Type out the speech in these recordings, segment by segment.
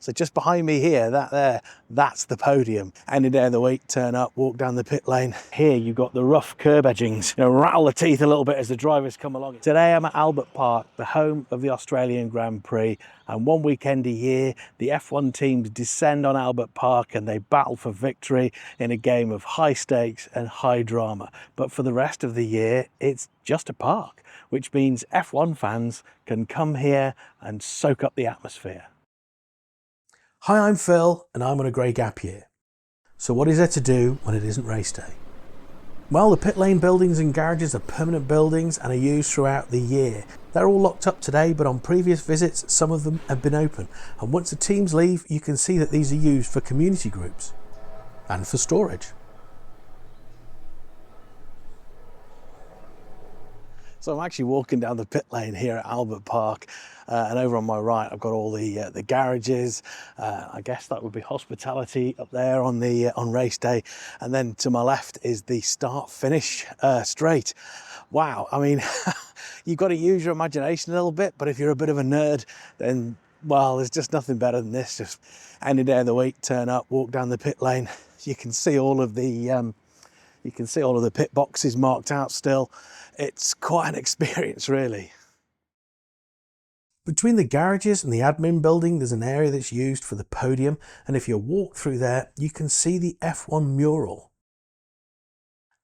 So just behind me here, that's the podium. Any day of the week, turn up, walk down the pit lane. Here you've got the rough curb edgings, rattle the teeth a little bit as the drivers come along. Today I'm at Albert Park, the home of the Australian Grand Prix, and one weekend a year the F1 teams descend on Albert Park and they battle for victory in a game of high stakes and high drama. But for the rest of the year, it's just a park, which means F1 fans can come here and soak up the atmosphere. Hi, I'm Phil and I'm on a grey gap year. So what is there to do when it isn't race day? Well, the pit lane buildings and garages are permanent buildings and are used throughout the year. They're all locked up today, but on previous visits some of them have been open, and once the teams leave you can see that these are used for community groups and for storage. So I'm actually walking down the pit lane here at Albert Park, and over on my right I've got all the garages. I guess that would be hospitality up there on race day, and then to my left is the start-finish straight. Wow, I mean, you've got to use your imagination a little bit, but if you're a bit of a nerd, then well, there's just nothing better than this. Just any day of the week, turn up, walk down the pit lane. You can see all of the pit boxes marked out still. It's quite an experience, really. Between the garages and the admin building, there's an area that's used for the podium, and if you walk through there, you can see the F1 mural.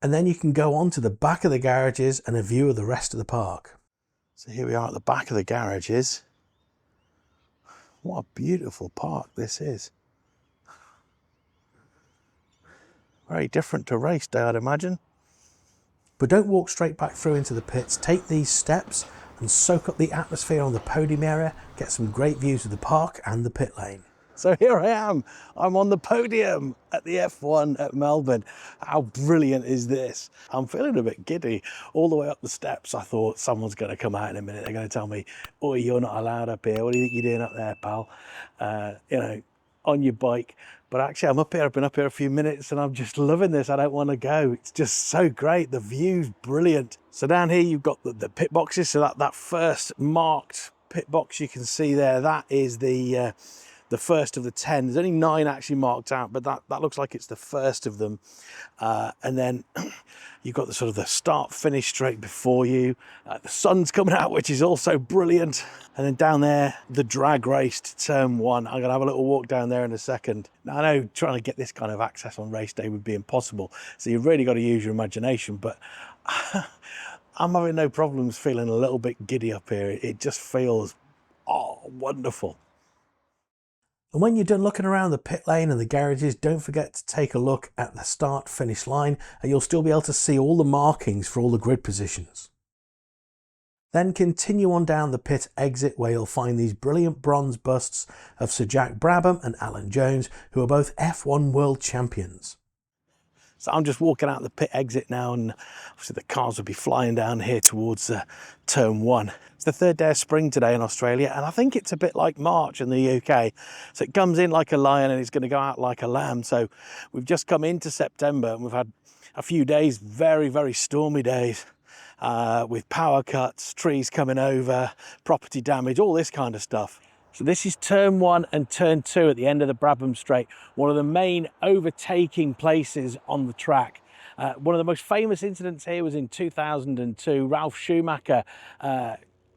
And then you can go on to the back of the garages and a view of the rest of the park. So here we are at the back of the garages. What a beautiful park this is. Very different to race day, I'd imagine. But don't walk straight back through into the pits. Take these steps and soak up the atmosphere on the podium area. Get some great views of the park and the pit lane. So here I am. I'm on the podium at the F1 at Melbourne. How brilliant is this? I'm feeling a bit giddy. All the way up the steps, I thought someone's going to come out in a minute. They're going to tell me, "Oh, you're not allowed up here. What do you think you're doing up there, pal? On your bike." But actually I'm up here, I've been up here a few minutes and I'm just loving this. I don't want to go. It's just so great. The view's brilliant. So down here you've got the pit boxes. So that first marked pit box you can see there, that is the first of the 10. There's only 9 actually marked out, but that looks like it's the first of them. And then you've got the start finish straight before you. The sun's coming out, which is also brilliant. And then down there, the drag race to turn 1. I'm gonna have a little walk down there in a second. Now I know trying to get this kind of access on race day would be impossible, so you've really got to use your imagination, but I'm having no problems feeling a little bit giddy up here. It just feels, wonderful. And when you're done looking around the pit lane and the garages, don't forget to take a look at the start finish line, and you'll still be able to see all the markings for all the grid positions. Then continue on down the pit exit where you'll find these brilliant bronze busts of Sir Jack Brabham and Alan Jones, who are both F1 world champions. So I'm just walking out the pit exit now, and obviously the cars will be flying down here towards turn 1. It's the third day of spring today in Australia, and I think it's a bit like March in the UK. So it comes in like a lion and it's going to go out like a lamb. So we've just come into September and we've had a few days, very, very stormy days, with power cuts, trees coming over, property damage, all this kind of stuff. So this is turn 1 and turn 2 at the end of the Brabham Straight, one of the main overtaking places on the track. One of the most famous incidents here was in 2002. Ralf Schumacher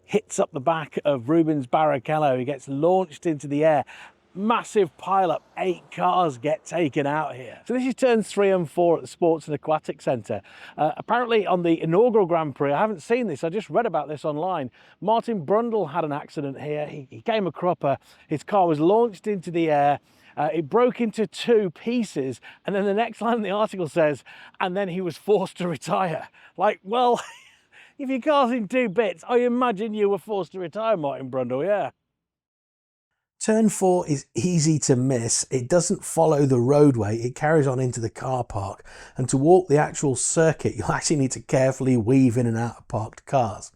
hits up the back of Rubens Barrichello. He gets launched into the air. Massive pile-up, 8 cars get taken out here. So this is turns 3 and 4 at the Sports and Aquatic Centre. Apparently on the inaugural Grand Prix, I haven't seen this, I just read about this online, Martin Brundle had an accident here. He came a cropper, his car was launched into the air, it broke into 2 pieces, and then the next line in the article says, and then he was forced to retire. Like, well, if your car's in 2 bits, I imagine you were forced to retire, Martin Brundle, yeah. Turn 4 is easy to miss. It doesn't follow the roadway, it carries on into the car park, and to walk the actual circuit you'll actually need to carefully weave in and out of parked cars.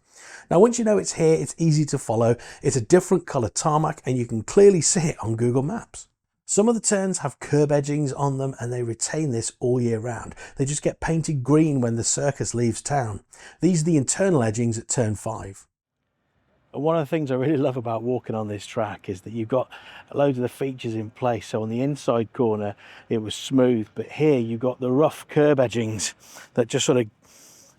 Now once you know it's here, it's easy to follow. It's a different colour tarmac and you can clearly see it on Google Maps. Some of the turns have curb edgings on them and they retain this all year round. They just get painted green when the circus leaves town. These are the internal edgings at turn 5. And one of the things I really love about walking on this track is that you've got loads of the features in place. So on the inside corner, it was smooth, but here you've got the rough curb edgings that just sort of,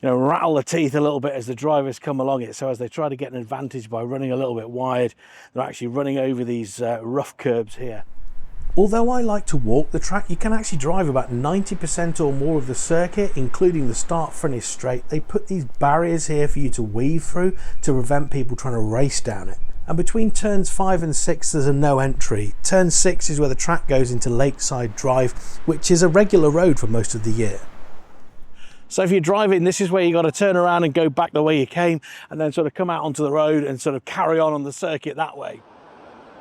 rattle the teeth a little bit as the drivers come along it. So as they try to get an advantage by running a little bit wide, they're actually running over these rough curbs here. Although I like to walk the track, you can actually drive about 90% or more of the circuit, including the start-finish straight. They put these barriers here for you to weave through to prevent people trying to race down it. And between turns 5 and 6 there's a no entry. Turn 6 is where the track goes into Lakeside Drive, which is a regular road for most of the year. So if you're driving, this is where you got to turn around and go back the way you came, and then sort of come out onto the road and sort of carry on the circuit that way.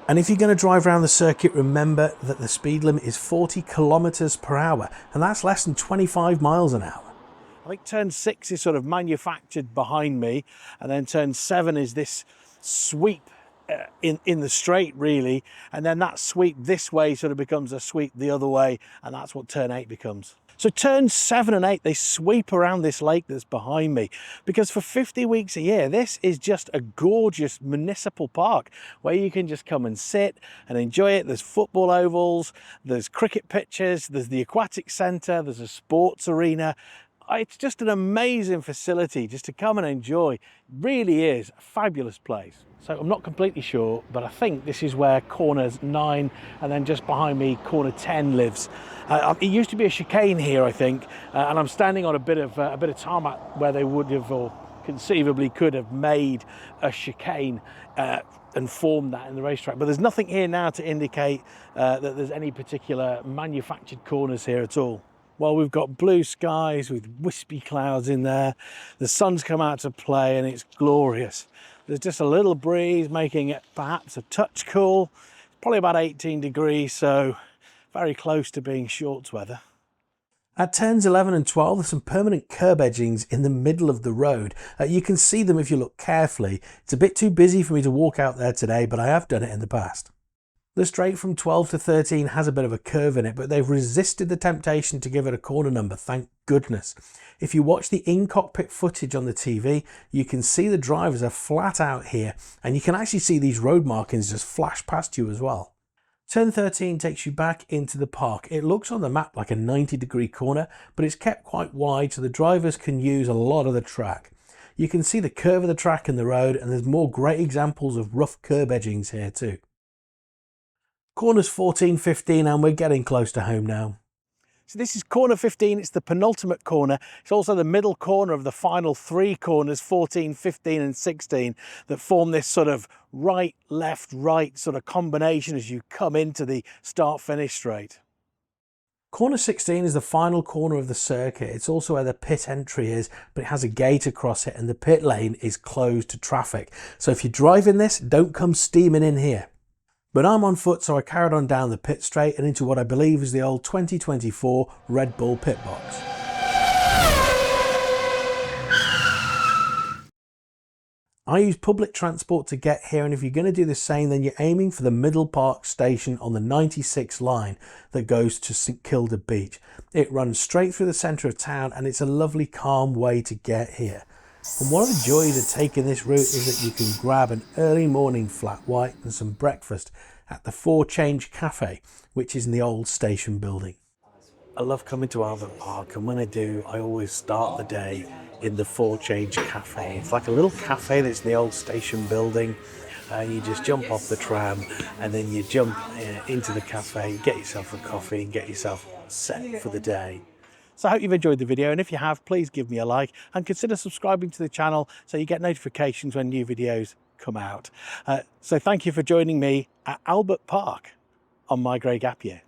And if you're going to drive around the circuit, remember that the speed limit is 40 kilometers per hour, and that's less than 25 miles an hour. I think turn 6 is sort of manufactured behind me, and then turn 7 is this sweep in the straight really, and then that sweep this way sort of becomes a sweep the other way, and that's what turn 8 becomes. So turns 7 and 8, they sweep around this lake that's behind me, because for 50 weeks a year, this is just a gorgeous municipal park where you can just come and sit and enjoy it. There's football ovals, there's cricket pitches, there's the aquatic centre, there's a sports arena. It's just an amazing facility just to come and enjoy. It really is a fabulous place. So I'm not completely sure, but I think this is where corners 9 and then just behind me corner 10 lives. It used to be a chicane here, I think, and I'm standing on a bit of tarmac where they would have, or conceivably could have, made a chicane and formed that in the racetrack. But there's nothing here now to indicate that there's any particular manufactured corners here at all. Well, we've got blue skies with wispy clouds in there. The sun's come out to play and it's glorious. There's just a little breeze making it perhaps a touch cool. It's probably about 18 degrees, so very close to being shorts weather. At turns 11 and 12, there's some permanent curb edgings in the middle of the road. You can see them if you look carefully. It's a bit too busy for me to walk out there today, but I have done it in the past. The straight from 12 to 13 has a bit of a curve in it, but they've resisted the temptation to give it a corner number, thank goodness. If you watch the in-cockpit footage on the TV, you can see the drivers are flat out here, and you can actually see these road markings just flash past you as well. Turn 13 takes you back into the park. It looks on the map like a 90-degree corner, but it's kept quite wide so the drivers can use a lot of the track. You can see the curve of the track and the road, and there's more great examples of rough curb edgings here too. Corners 14, 15, and we're getting close to home now. So this is corner 15, it's the penultimate corner. It's also the middle corner of the final 3 corners, 14, 15 and 16, that form this sort of right, left, right sort of combination as you come into the start-finish straight. Corner 16 is the final corner of the circuit. It's also where the pit entry is, but it has a gate across it and the pit lane is closed to traffic. So if you're driving this, don't come steaming in here. But I'm on foot, so I carried on down the pit straight and into what I believe is the old 2024 Red Bull pit box. I use public transport to get here, and if you're going to do the same, then you're aiming for the Middle Park station on the 96 line that goes to St Kilda Beach. It runs straight through the centre of town, and it's a lovely calm way to get here. And one of the joys of taking this route is that you can grab an early morning flat white and some breakfast at the 4 Change Cafe, which is in the old station building. I love coming to Albert Park, and when I do, I always start the day in the 4 Change Cafe. It's like a little cafe that's in the old station building. You just jump off the tram and then you jump into the cafe, get yourself a coffee and get yourself set for the day. So I hope you've enjoyed the video, and if you have, please give me a like and consider subscribing to the channel so you get notifications when new videos come out. So thank you for joining me at Albert Park on my grey gap year.